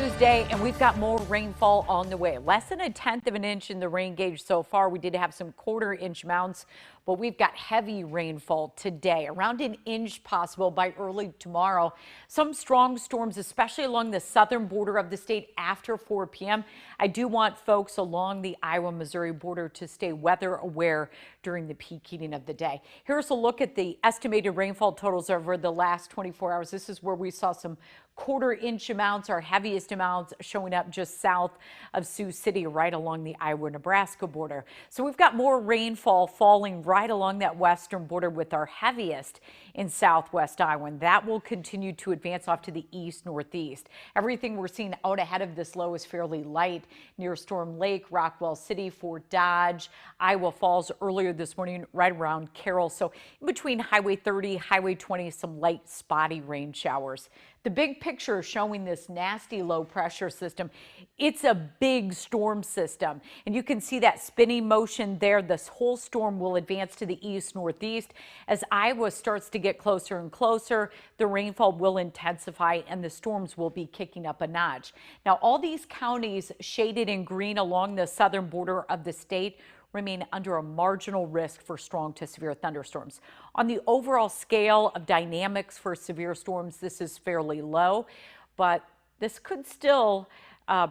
Tuesday, and we've got more rainfall on the way. Less than 1/10 of an inch in the rain gauge so far. We did have some 1/4 inch mounts, but we've got heavy rainfall today, around 1 inch possible by early tomorrow. Some strong storms, especially along the southern border of the state after 4 p.m. I do want folks along the Iowa-Missouri border to stay weather aware during the peak heating of the day. Here's a look at the estimated rainfall totals over the last 24 hours. This is where we saw some 1/4 inch amounts, our heaviest amounts showing up just south of Sioux City, right along the Iowa-Nebraska border. So we've got more rainfall falling right along that western border with our heaviest in southwest Iowa. And that will continue to advance off to the east northeast. Everything we're seeing out ahead of this low is fairly light near Storm Lake, Rockwell City, Fort Dodge, Iowa Falls earlier this morning, right around Carroll. So in between Highway 30, Highway 20, some light spotty rain showers. The big picture showing this nasty low pressure system. It's a big storm system, and you can see that spinning motion there. This whole storm will advance to the east northeast. As Iowa starts to get closer and closer, the rainfall will intensify and the storms will be kicking up a notch. Now, all these counties shaded in green along the southern border of the state remain under a marginal risk for strong to severe thunderstorms. On the overall scale of dynamics for severe storms, this is fairly low, but this could still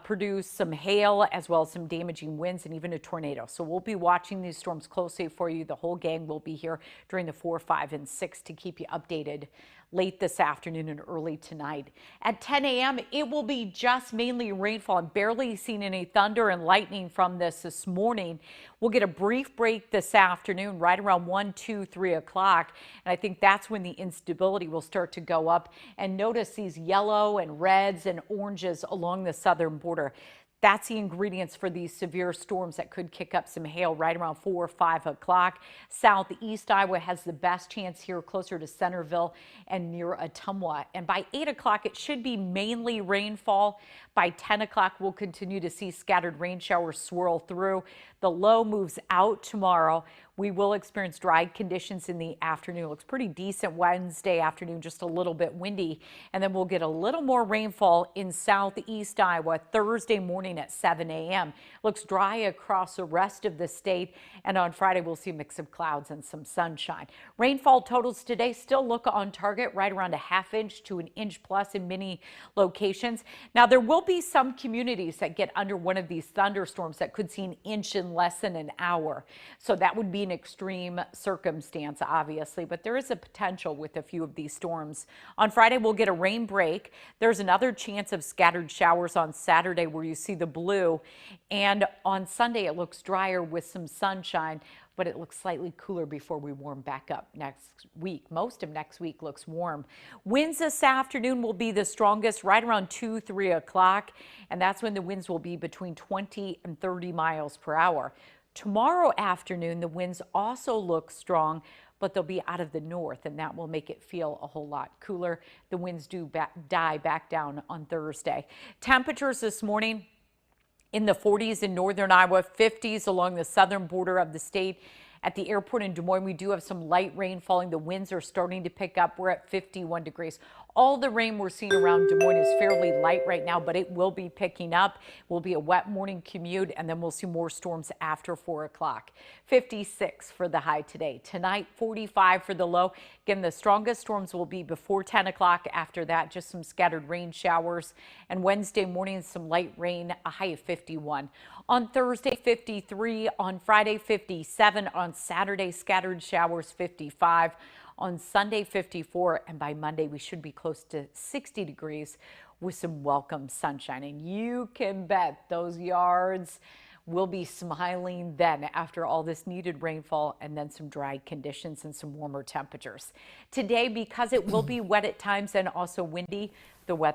produce some hail as well as some damaging winds and even a tornado. So we'll be watching these storms closely for you. The whole gang will be here during the 4, 5, and 6 to keep you updated late this afternoon and early tonight. At 10 a.m., it will be just mainly rainfall. I'm barely seeing any thunder and lightning from this morning. We'll get a brief break this afternoon right around 1, 2, 3 o'clock. And I think that's when the instability will start to go up. And notice these yellow and reds and oranges along the southern border. That's the ingredients for these severe storms that could kick up some hail right around 4 or 5 o'clock. Southeast Iowa has the best chance here closer to Centerville and near Ottumwa. And by 8 o'clock, it should be mainly rainfall. By 10 o'clock, we'll continue to see scattered rain showers swirl through. The low moves out tomorrow. We will experience dry conditions in the afternoon. It looks pretty decent Wednesday afternoon, just a little bit windy. And then we'll get a little more rainfall in southeast Iowa Thursday morning at 7 a.m. Looks dry across the rest of the state. And on Friday, we'll see a mix of clouds and some sunshine. Rainfall totals today still look on target, right around a 1/2 inch to 1 inch plus in many locations. Now, there will be some communities that get under one of these thunderstorms that could see 1 inch in less than an hour. So that would be an extreme circumstance, obviously, but there is a potential with a few of these storms. On Friday, we'll get a rain break. There's another chance of scattered showers on Saturday where you see the blue. And on Sunday, it looks drier with some sunshine, but it looks slightly cooler before we warm back up next week. Most of next week looks warm. Winds this afternoon will be the strongest right around 2, 3 o'clock, and that's when the winds will be between 20 and 30 miles per hour. Tomorrow afternoon, the winds also look strong, but they'll be out of the north, and that will make it feel a whole lot cooler. The winds do die back down on Thursday. Temperatures this morning in the 40s in northern Iowa, 50s along the southern border of the state. At the airport in Des Moines, we do have some light rain falling. The winds are starting to pick up. We're at 51 degrees. All the rain we're seeing around Des Moines is fairly light right now, but it will be picking up. It will be a wet morning commute, and then we'll see more storms after 4 o'clock. 56 for the high today. Tonight, 45 for the low. Again, the strongest storms will be before 10 o'clock. After that, just some scattered rain showers. And Wednesday morning, some light rain, a high of 51. On Thursday, 53. On Friday, 57. On Saturday, scattered showers, 55. On Sunday, 54, and by Monday, we should be close to 60 degrees with some welcome sunshine. And you can bet those yards will be smiling then after all this needed rainfall and then some dry conditions and some warmer temperatures. Today, because it will be wet at times and also windy, the weather